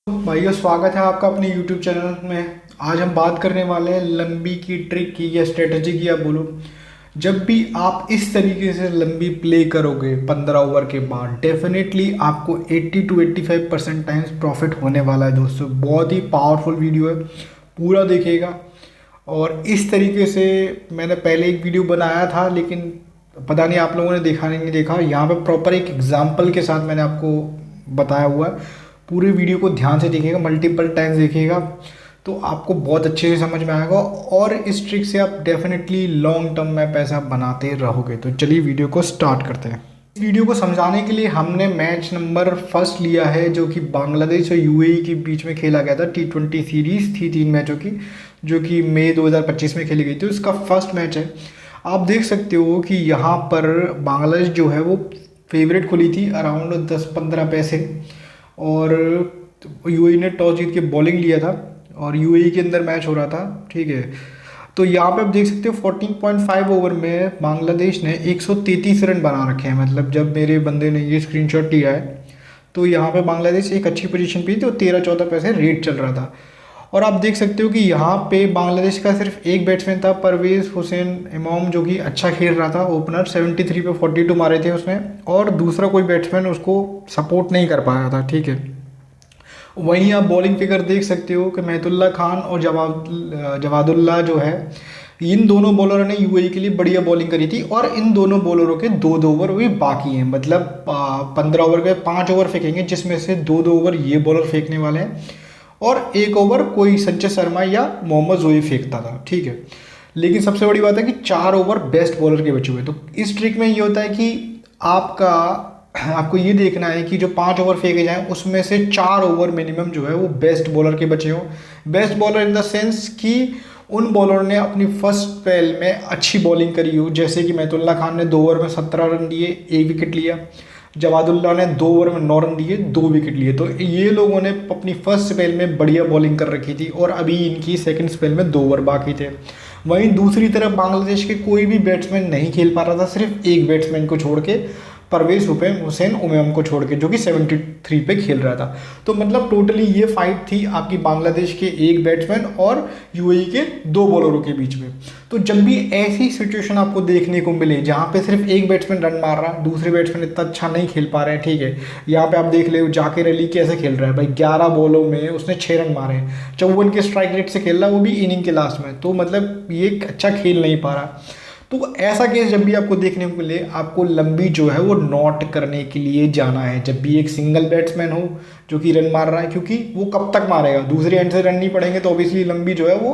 भाइयों, स्वागत है आपका अपने YouTube चैनल में। आज हम बात करने वाले हैं लंबी की ट्रिक की या स्ट्रेटजी की, आप बोलो। जब भी आप इस तरीके से लंबी प्ले करोगे 15 ओवर के बाद, डेफिनेटली आपको 80 to 85% टाइम्स प्रॉफिट होने वाला है दोस्तों। बहुत ही पावरफुल वीडियो है, पूरा देखिएगा। और इस तरीके से मैंने पहले एक वीडियो बनाया था, लेकिन पता नहीं आप लोगों ने देखा नहीं देखा। यहाँ पे प्रॉपर एक एग्जाम्पल के साथ मैंने आपको बताया हुआ है। पूरे वीडियो को ध्यान से देखिएगा, मल्टीपल टाइम्स देखिएगा, तो आपको बहुत अच्छे से समझ में आएगा और इस ट्रिक से आप डेफिनेटली लॉन्ग टर्म में पैसा बनाते रहोगे। तो चलिए वीडियो को स्टार्ट करते हैं। इस वीडियो को समझाने के लिए हमने मैच नंबर फर्स्ट लिया है, जो कि बांग्लादेश और यूएई के बीच में खेला गया था। T20 सीरीज़ थी 3 मैचों की, जो कि मई 2025 में खेली गई थी। उसका फर्स्ट मैच है। आप देख सकते हो कि यहाँ पर बांग्लादेश जो है वो फेवरेट खुली थी अराउंड 10-15 पैसे, और यूएई ने टॉस जीत के बॉलिंग लिया था और यूएई के अंदर मैच हो रहा था, ठीक है। तो यहाँ पे आप देख सकते हो 14.5 ओवर में बांग्लादेश ने 133 रन बना रखे हैं। मतलब जब मेरे बंदे ने ये स्क्रीनशॉट लिया है, तो यहाँ पे बांग्लादेश एक अच्छी पोजीशन पे थी और 13-14 पैसे रेट चल रहा था। और आप देख सकते हो कि यहाँ पे बांग्लादेश का सिर्फ एक बैट्समैन था, परवेज़ हुसैन इमाम, जो कि अच्छा खेल रहा था। ओपनर 73 पे 42 मारे थे उसने, और दूसरा कोई बैट्समैन उसको सपोर्ट नहीं कर पाया था, ठीक है। वहीं आप बॉलिंग फिगर देख सकते हो कि महतुल्ला खान और जवादुल्ला जो है, इन दोनों बॉलरों ने यूएई के लिए बढ़िया बॉलिंग करी थी। और इन दोनों बॉलरों के 2-2 ओवर भी बाकी हैं। मतलब 15 ओवर के 5 ओवर फेंकेंगे, जिसमें से 2-2 ओवर ये बॉलर फेंकने वाले हैं और एक ओवर कोई संजय शर्मा या मोहम्मद जोई फेंकता था, ठीक है। लेकिन सबसे बड़ी बात है कि 4 ओवर बेस्ट बॉलर के बचे हुए। तो इस ट्रिक में ये होता है कि आपको ये देखना है कि जो 5 ओवर फेंके जाएं, उसमें से 4 ओवर मिनिमम जो है वो बेस्ट बॉलर के बचे हों। Best bowler in the sense कि उन बॉलर ने अपनी फर्स्ट स्पेल में अच्छी बॉलिंग करी हो। जैसे कि महतुल्ला खान ने 2 ओवर में 17 रन दिए, 1 विकेट लिया। जवादुल्ला ने 2 ओवर में 9 रन दिए, 2 विकेट लिए। तो ये लोगों ने अपनी फर्स्ट स्पेल में बढ़िया बॉलिंग कर रखी थी और अभी इनकी सेकंड स्पेल में 2 ओवर बाकी थे। वहीं दूसरी तरफ बांग्लादेश के कोई भी बैट्समैन नहीं खेल पा रहा था, सिर्फ एक बैट्समैन को छोड़ के, परवेज हुसैन उमैम को छोड़ के, जो कि 73 पे खेल रहा था। तो मतलब टोटली ये फाइट थी आपकी बांग्लादेश के एक बैट्समैन और यूएई के 2 बॉलरों के बीच में। तो जब भी ऐसी सिचुएशन आपको देखने को मिले जहाँ पे सिर्फ एक बैट्समैन रन मार रहा है, दूसरे बैट्समैन इतना अच्छा नहीं खेल पा रहे हैं, ठीक है। यहाँ पे आप देख ले जाकिर अली कैसे खेल रहा है भाई, 11 बॉलों में उसने 6 रन मारे हैं, 54 के स्ट्राइक रेट से खेल रहा है, वो भी इनिंग के लास्ट में। तो मतलब ये अच्छा खेल नहीं पा रहा। तो ऐसा केस जब भी आपको देखने को मिले, आपको लंबी जो है वो नॉट करने के लिए जाना है। जब भी एक सिंगल बैट्समैन हो जो कि रन मार रहा है, क्योंकि वो कब तक मारेगा, दूसरे एंड से रन नहीं पड़ेंगे, तो ऑब्वियसली लंबी जो है वो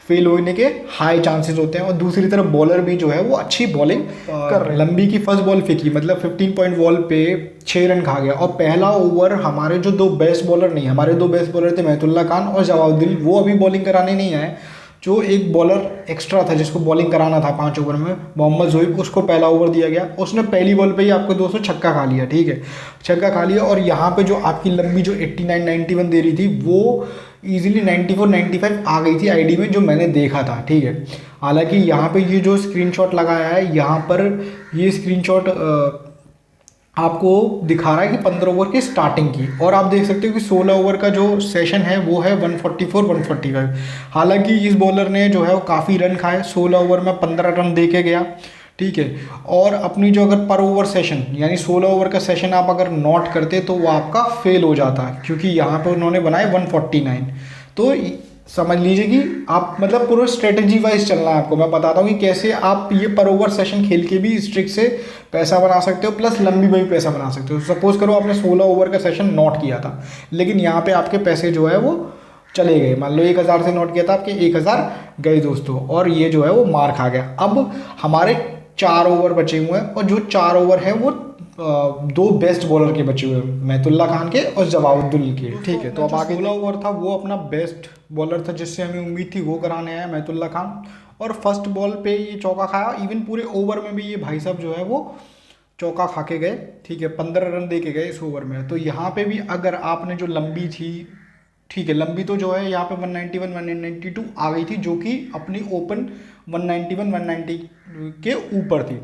फेल होने के हाई चांसेस होते हैं। और दूसरी तरफ बॉलर भी जो है वो अच्छी बॉलिंग कर रहे हैं। लंबी की फर्स्ट बॉल फेंकी, मतलब 15 पॉइंट बॉल पे 6 रन खा गया। और पहला ओवर हमारे जो 2 बेस्ट बॉलर नहीं, हमारे 2 बेस्ट बॉलर थे महतुल्ला खान और जवाबुद्दीन, वो अभी बॉलिंग कराने नहीं आए। जो एक बॉलर एक्स्ट्रा था जिसको बॉलिंग कराना था 5 ओवर में, मोहम्मद जोइब, उसको पहला ओवर दिया गया। उसने पहली बॉल पे ही आपको 200 छक्का खा लिया, ठीक है, छक्का खा लिया। और यहाँ पे जो आपकी लंबी जो 89-91 दे रही थी, वो इजीली 94-95 आ गई थी आईडी में, जो मैंने देखा था, ठीक है। हालांकि यहाँ पे ये जो स्क्रीनशॉट लगाया है, यहाँ पर ये स्क्रीनशॉट आपको दिखा रहा है कि 15 ओवर की स्टार्टिंग की। और आप देख सकते हो कि 16 ओवर का जो सेशन है वो है 144-145। हालांकि इस बॉलर ने जो है वो काफ़ी रन खाए, 16 ओवर में 15 रन दे के गया, ठीक है। और अपनी जो अगर पर ओवर सेशन, यानी 16 ओवर का सेशन आप अगर नोट करते तो वो आपका फेल हो जाता, क्योंकि यहाँ पे उन्होंने बनाए 149। तो समझ लीजिए कि आप मतलब पूरा स्ट्रेटजी वाइज चलना है आपको। मैं बताता हूँ कि कैसे आप ये पर ओवर सेशन खेल के भी इस ट्रिक से पैसा बना सकते हो, प्लस लंबी में भी पैसा बना सकते हो। सपोज करो आपने 16 ओवर का सेशन नोट किया था, लेकिन यहाँ पे आपके पैसे जो है वो चले गए। मान लो 1000 से नोट किया था, आपके 1000 गए दोस्तों, और ये जो है वो मार खा गया। अब हमारे 4 ओवर बचे हुए हैं, और जो 4 ओवर है वो 2 बेस्ट बॉलर के बचे हुए हैं, महतुल्ला खान के और जवाबुद्दीन के, ठीक है। तो अब आगे 16 ओवर था वो अपना बेस्ट बॉलर था, जिससे हमें उम्मीद थी वो कराने आया महतुल्ला खान, और फर्स्ट बॉल पे ये चौका खाया। इवन पूरे ओवर में भी ये भाई साहब जो है वो चौका खा के गए, ठीक है, 15 रन दे के गए इस ओवर में। तो यहाँ पे भी अगर आपने जो लंबी थी, ठीक है, लंबी तो जो है यहाँ पे 191 192 आ गई थी, जो कि अपनी ओपन 191 190 के ऊपर थी।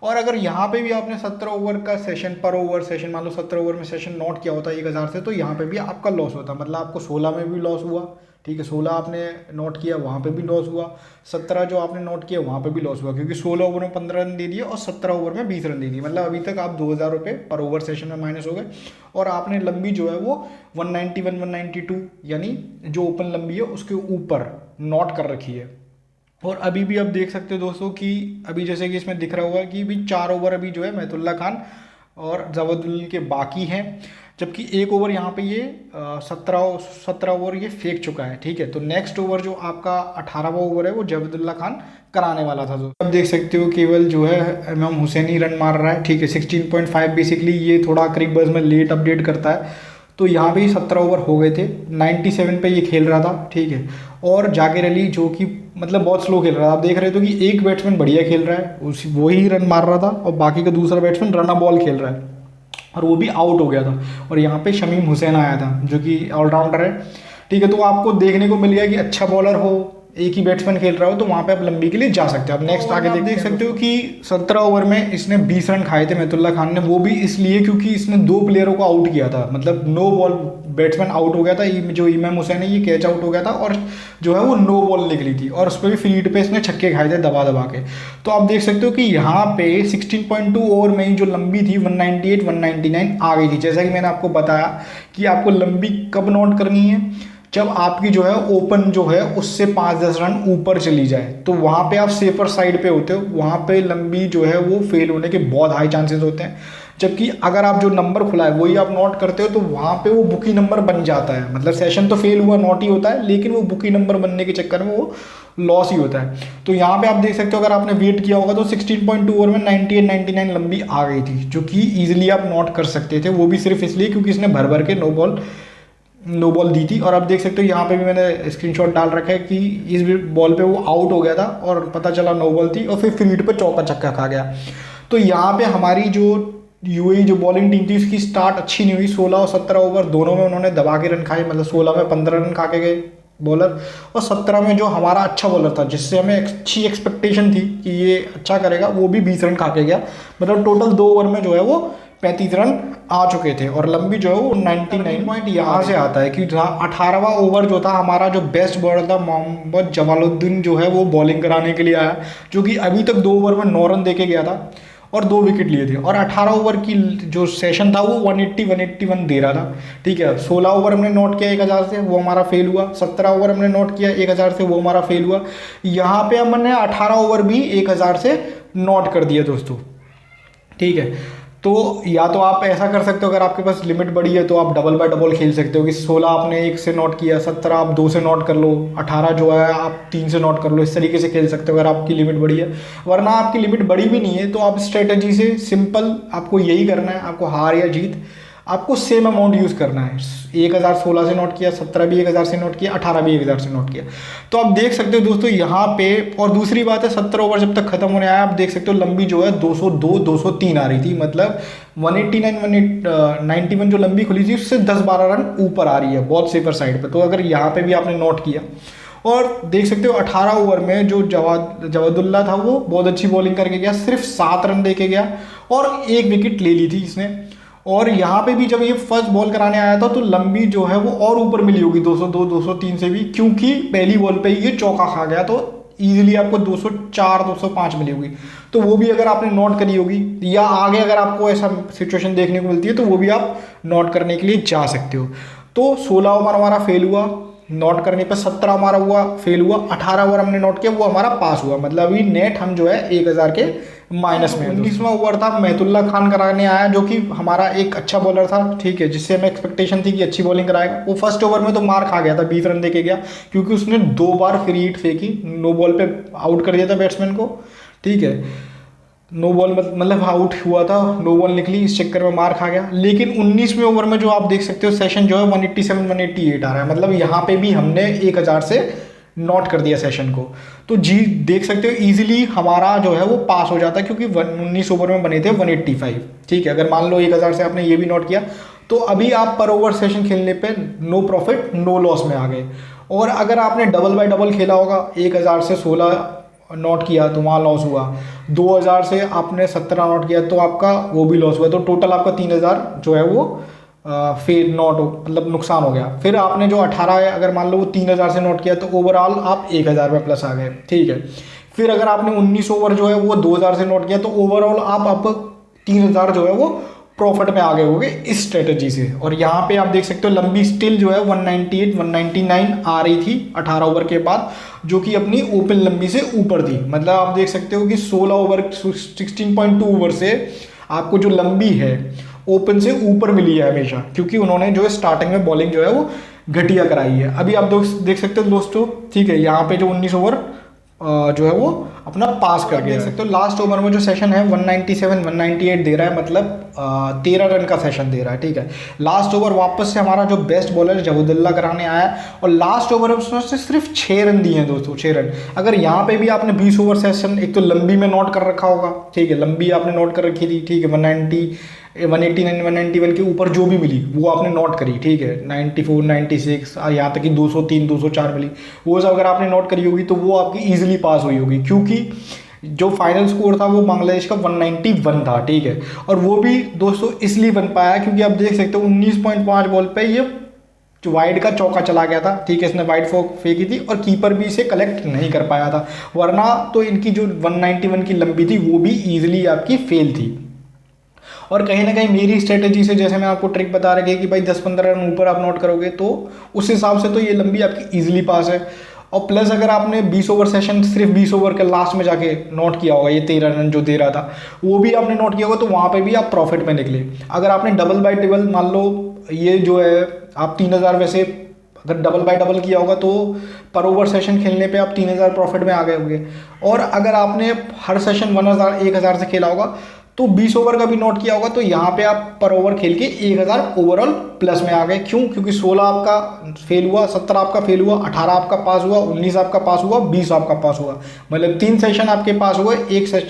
और अगर यहाँ पे भी आपने 17 ओवर का सेशन पर ओवर सेशन मान लो 17 ओवर में सेशन नोट किया होता है 1000 से, तो यहाँ पे भी आपका लॉस होता, मतलब आपको 16 में भी लॉस हुआ, ठीक है, 16 आपने नोट किया वहाँ पे भी लॉस हुआ, 17 जो आपने नोट किया वहाँ पे भी लॉस हुआ, क्योंकि 16 ओवर में 15 रन दे दिए और 17 ओवर में 20 रन दे दिए, मतलब अभी तक आप 2000 रुपये पर ओवर सेशन में माइनस हो गए। और आपने लंबी जो है वो 191 192 यानी जो ओपन लंबी है उसके ऊपर नोट कर रखी है। और अभी भी आप देख सकते हो दोस्तों कि अभी जैसे कि इसमें दिख रहा होगा कि भी 4 ओवर अभी जो है महतुल्ला खान और जवादुल के बाकी हैं, जबकि 1 ओवर यहाँ पे ये 17 ओवर ये फेंक चुका है, ठीक है। तो नेक्स्ट ओवर जो आपका 18वां ओवर है वो जवादुल्ला खान कराने वाला था। तो आप देख सकते हो केवल जो है इमाम हुसैन ही रन मार रहा है, ठीक है। 16.5 बेसिकली ये थोड़ा करीब बस में लेट अपडेट करता है, तो यहाँ पे 17 ओवर हो गए थे, 97 पे ये खेल रहा था, ठीक है। और जाकिर अली जो कि मतलब बहुत स्लो खेल रहा था, आप देख रहे थे कि एक बैट्समैन बढ़िया खेल रहा है, उसी वही रन मार रहा था, और बाकी का दूसरा बैट्समैन रन बॉल खेल रहा है और वो भी आउट हो गया था। और यहाँ पे शमीम हुसैन आया था जो कि ऑलराउंडर है, ठीक है। तो आपको देखने को मिल गया कि अच्छा बॉलर हो, एक ही बैट्समैन खेल रहा हो, तो वहाँ पे आप लंबी के लिए जा सकते हो। आप नेक्स्ट आगे देख सकते हो कि 17 ओवर में इसने 20 रन खाए थे महतुल्ला खान ने, वो भी इसलिए क्योंकि इसने 2 प्लेयरों को आउट किया था, मतलब नो बॉल बैट्समैन आउट हो गया था, जो इमाम हुसैन है ये कैच आउट हो गया था और जो है वो नो बॉल निकली थी, और उस पर भी फ्री हिट पे इसने छक्के खाए थे दबा दबा के। तो आप देख सकते हो कि यहाँ पे 16.2 ओवर में ही जो लंबी थी 198 199 आ गई थी। जैसा कि मैंने आपको बताया कि आपको लंबी कब नोट करनी है, जब आपकी जो है ओपन जो है उससे 5-10 रन ऊपर चली जाए, तो वहाँ पे आप सेफर साइड पे होते हो, वहाँ पे लंबी जो है वो फेल होने के बहुत हाई चांसेस होते हैं। जबकि अगर आप जो नंबर खुला है वही आप नोट करते हो, तो वहाँ पे वो बुकी नंबर बन जाता है, मतलब सेशन तो फेल हुआ नोट ही होता है, लेकिन वो बुकी नंबर बनने के चक्कर में वो लॉस ही होता है। तो यहाँ पे आप देख सकते हो, अगर आपने वेट किया होगा तो 16.2 ओवर में 98 99 लंबी आ गई थी, जो कि ईजिली आप नोट कर सकते थे, वो भी सिर्फ इसलिए क्योंकि इसने भर भर के नो बॉल दी थी। और आप देख सकते हो यहाँ पे भी मैंने स्क्रीनशॉट डाल रखा है कि इस बॉल पे वो आउट हो गया था और पता चला नो बॉल थी, और फिर फ्री हिट पे चौका छक्का खा गया। तो यहाँ पे हमारी जो यूएई जो बॉलिंग टीम थी उसकी स्टार्ट अच्छी नहीं हुई। 16 और 17 ओवर दोनों में उन्होंने दबा के रन खाए, मतलब 16 में 15 रन खा के गए बॉलर, और 17 में जो हमारा अच्छा बॉलर था जिससे हमें अच्छी एक्सपेक्टेशन थी कि ये अच्छा करेगा, वो भी 20 रन खा के गया। मतलब टोटल 2 ओवर में जो है वो 35 रन आ चुके थे, और लंबी जो है वो 99 पॉइंट यहाँ से आता है कि 18वां ओवर जो था हमारा जो बेस्ट बॉलर था मोहम्मद जमालुद्दीन जो है वो बॉलिंग कराने के लिए आया, जो कि अभी तक 2 ओवर में 9 रन दे के गया था और 2 विकेट लिए थे। और 18 ओवर की जो सेशन था वो 180 181 दे रहा था, ठीक है। 16 ओवर हमने नोट किया 1000 से, वो हमारा फेल हुआ। 17 ओवर हमने नोट किया 1000 से, वो हमारा फेल हुआ। यहाँ पे हमने 18 ओवर भी 1000 से नोट कर दिया दोस्तों, ठीक है। तो या तो आप ऐसा कर सकते हो, अगर आपके पास लिमिट बड़ी है तो आप डबल बाय डबल खेल सकते हो कि 16 आपने 1 से नोट किया, 17 आप 2 से नोट कर लो, 18 जो है आप 3 से नोट कर लो, इस तरीके से खेल सकते हो अगर आपकी लिमिट बड़ी है। वरना आपकी लिमिट बड़ी भी नहीं है तो आप स्ट्रेटजी से सिंपल आपको यही करना है, आपको हार या जीत आपको सेम अमाउंट यूज़ करना है। 1000 16 से नोट किया, 17 भी 1000 से नोट किया, 18 भी 1000 से नोट किया। तो आप देख सकते हो दोस्तों यहाँ पे। और दूसरी बात है 17 ओवर जब तक खत्म होने आया आप देख सकते हो लंबी जो है 202 203 आ रही थी, मतलब 189 191 जो लंबी खुली थी उससे 10-12 रन ऊपर आ रही है बहुत सेफर साइड पे। तो अगर यहाँ पे भी आपने नोट किया, और देख सकते हो 18 ओवर में जो जवादुल्ला था वो बहुत अच्छी बॉलिंग करके गया, सिर्फ 7 रन दे के गया और 1 विकेट ले ली थी इसने। और यहाँ पे भी जब ये फर्स्ट बॉल कराने आया था तो लंबी जो है वो और ऊपर मिली होगी 202 203 से भी, क्योंकि पहली बॉल पे ही ये चौका खा गया, तो इजीली आपको 204 205 मिली होगी। तो वो भी अगर आपने नोट करी होगी, या आगे अगर आपको ऐसा सिचुएशन देखने को मिलती है तो वो भी आप नोट करने के लिए जा सकते हो। तो 16 ओवर हमारा फेल हुआ नोट करने पर, 17 हमारा हुआ फेल हुआ, 18 ओवर हमने नोट किया वो हमारा पास हुआ, मतलब अभी नेट हम जो है 1000 के माइनस में। 19वां ओवर था महतुल्ला खान कराने आया, जो कि हमारा एक अच्छा बॉलर था, ठीक है, जिससे हमें एक्सपेक्टेशन थी कि अच्छी बॉलिंग कराएगा। वो फर्स्ट ओवर में तो मार खा गया था, 20 रन दे के गया, क्योंकि उसने 2 बार फ्री हिट फेंकी, नो बॉल पे आउट कर दिया था बैट्समैन को, ठीक है। नो बॉल मतलब आउट हुआ था, नो बॉल निकली, इस चक्कर में मार खा गया। लेकिन 19वें ओवर में जो आप देख सकते हो सेशन जो है 187 188 आ रहा है, मतलब यहाँ पे भी हमने 1000 से नोट कर दिया सेशन को। तो जी देख सकते हो इजीली हमारा जो है वो पास हो जाता है, क्योंकि 19 ओवर में बने थे 185, ठीक है। अगर मान लो 1000 से आपने ये भी नोट किया तो अभी आप पर ओवर सेशन खेलने पे नो प्रॉफिट नो लॉस में आ गए। और अगर आपने डबल बाय डबल खेला होगा 1000 से 16 नोट किया तो वहाँ लॉस हुआ, 2000 से आपने 17 नोट किया तो आपका वो भी लॉस हुआ, तो टोटल आपका 3000 जो है वो फेल नोट मतलब नुकसान हो गया। फिर आपने जो 18 है, अगर मान लो वो 3000 से नोट किया तो ओवरऑल आप 1000 में प्लस आ गए, ठीक है। फिर अगर आपने 19 ओवर जो है वो 2000 से नोट किया तो ओवरऑल आप 3000 जो है वो प्रॉफिट में आ गए होंगे इस स्ट्रेटजी से। और यहाँ पे आप देख सकते हो लंबी स्टिल जो है 198 199 आ रही थी 18 ओवर के बाद, जो कि अपनी ओपन लंबी से ऊपर थी। मतलब आप देख सकते हो कि 16 ओवर 16.2 ओवर से आपको जो लंबी है ओपन से ऊपर मिली है हमेशा, क्योंकि उन्होंने जो है स्टार्टिंग में बॉलिंग जो है वो घटिया कराई है। अभी आप देख सकते हो दोस्तों, ठीक है, यहाँ पे जो 19 ओवर जो है वो अपना पास कर गया। देख सकते हो लास्ट ओवर में जो सेशन है 197 198 दे रहा है, मतलब 13 रन का सेशन दे रहा है, ठीक है। लास्ट ओवर वापस से हमारा जो बेस्ट बॉलर जहूदुल्ला कराने आया है और लास्ट ओवर उसने सिर्फ 6 रन दिए हैं दोस्तों, 6 रन। अगर यहाँ पे भी आपने 20 ओवर सेशन एक तो लंबी में नोट कर रखा होगा, ठीक है, लंबी आपने नोट कर रखी थी, ठीक है, 189 191 के ऊपर जो भी मिली वो आपने नोट करी, ठीक है, 94 96 यहाँ तक कि 203 204 मिली, वो सब अगर आपने नोट करी होगी तो वो आपकी ईजिली पास हुई होगी, क्योंकि जो फाइनल स्कोर था वो बांग्लादेश का 191 था, ठीक है। और वो भी दोस्तों इसलिए बन पाया क्योंकि आप देख सकते हो 19.5 बॉल पे ये जो वाइड का चौका चला गया था, ठीक है, इसने वाइड फेंकी थी और कीपर भी इसे कलेक्ट नहीं कर पाया था, वरना तो इनकी जो 191 की लंबी थी वो भी ईजिली आपकी फेल थी। और कहीं ना कहीं मेरी स्ट्रेटेजी से, जैसे मैं आपको ट्रिक बता रही कि भाई 10-15 रन ऊपर आप नोट करोगे तो उस हिसाब से तो ये लंबी आपकी ईजिली पास है। और प्लस अगर आपने 20 ओवर सेशन सिर्फ 20 ओवर के लास्ट में जाके नोट किया होगा, ये 13 रन जो दे रहा था वो भी आपने नोट किया होगा, तो वहाँ पे भी आप प्रॉफिट में निकले। अगर आपने डबल बाई डबल, मान लो ये जो है आप 3000 वैसे अगर डबल बाय डबल किया होगा तो पर ओवर सेशन खेलने पे आप 3000 प्रॉफिट में आ गए होंगे। और अगर आपने हर सेशन 1000 से खेला होगा तो 20 ओवर का भी नोट किया होगा, तो यहाँ पे आप पर ओवर खेल के 1000 ओवरऑल प्लस में आ गए। क्यों? क्योंकि 16 आपका फेल हुआ, 17 आपका फेल हुआ, 18 आपका पास हुआ, 19 आपका पास हुआ, 20 आपका पास हुआ, मतलब 3 सेशन आपके पास हुए,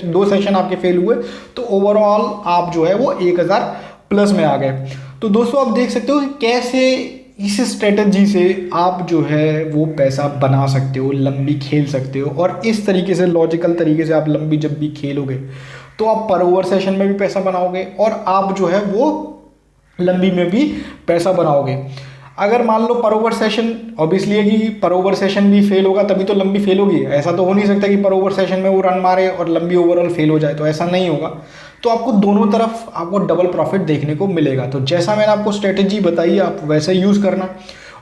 2 सेशन आपके फेल हुए, तो ओवरऑल आप जो है वो 1000 प्लस में आ गए। तो दोस्तों आप देख सकते हो कि कैसे इस स्ट्रेटजी से आप जो है वो पैसा बना सकते हो, लंबी खेल सकते हो। और इस तरीके से लॉजिकल तरीके से आप लंबी जब भी खेलोगे तो आप पर ओवर सेशन में भी पैसा बनाओगे और आप जो है वो लंबी में भी पैसा बनाओगे। अगर मान लो पर ओवर सेशन, ऑब्वियसली है कि पर ओवर सेशन भी फेल होगा तभी तो लंबी फेल होगी। ऐसा तो हो नहीं सकता कि पर ओवर सेशन में वो रन मारे और लंबी ओवरऑल फेल हो जाए, तो ऐसा नहीं होगा। तो आपको दोनों तरफ आपको डबल प्रॉफिट देखने को मिलेगा। तो जैसा मैंने आपको स्ट्रेटेजी बताई आप वैसे यूज़ करना।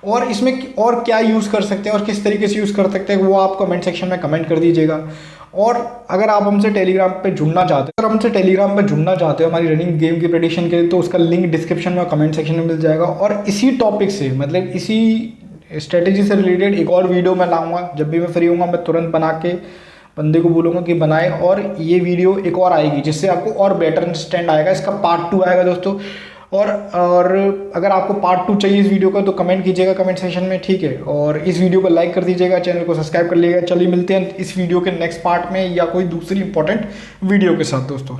और इसमें और क्या यूज़ कर सकते हैं और किस तरीके से यूज़ कर सकते हैं वो आप कमेंट सेक्शन में कमेंट कर दीजिएगा। और अगर आप हमसे टेलीग्राम पे जुड़ना चाहते हो हमारी रनिंग गेम की प्रेडिक्शन के लिए, तो उसका लिंक डिस्क्रिप्शन में और कमेंट सेक्शन में मिल जाएगा। और इसी टॉपिक से, मतलब इसी स्ट्रेटेजी से रिलेटेड एक और वीडियो मैं लाऊंगा। जब भी मैं फ्री होऊंगा मैं तुरंत बना के बंदे को बोलूँगा कि बनाए, और ये वीडियो एक और आएगी जिससे आपको और बेटर अंडरस्टैंड आएगा। इसका पार्ट 2 आएगा दोस्तों। और अगर आपको पार्ट 2 चाहिए इस वीडियो का तो कमेंट कीजिएगा कमेंट सेक्शन में, ठीक है। और इस वीडियो को लाइक कर दीजिएगा, चैनल को सब्सक्राइब कर लीजिएगा। चलिए मिलते हैं इस वीडियो के नेक्स्ट पार्ट में या कोई दूसरी इंपॉर्टेंट वीडियो के साथ दोस्तों।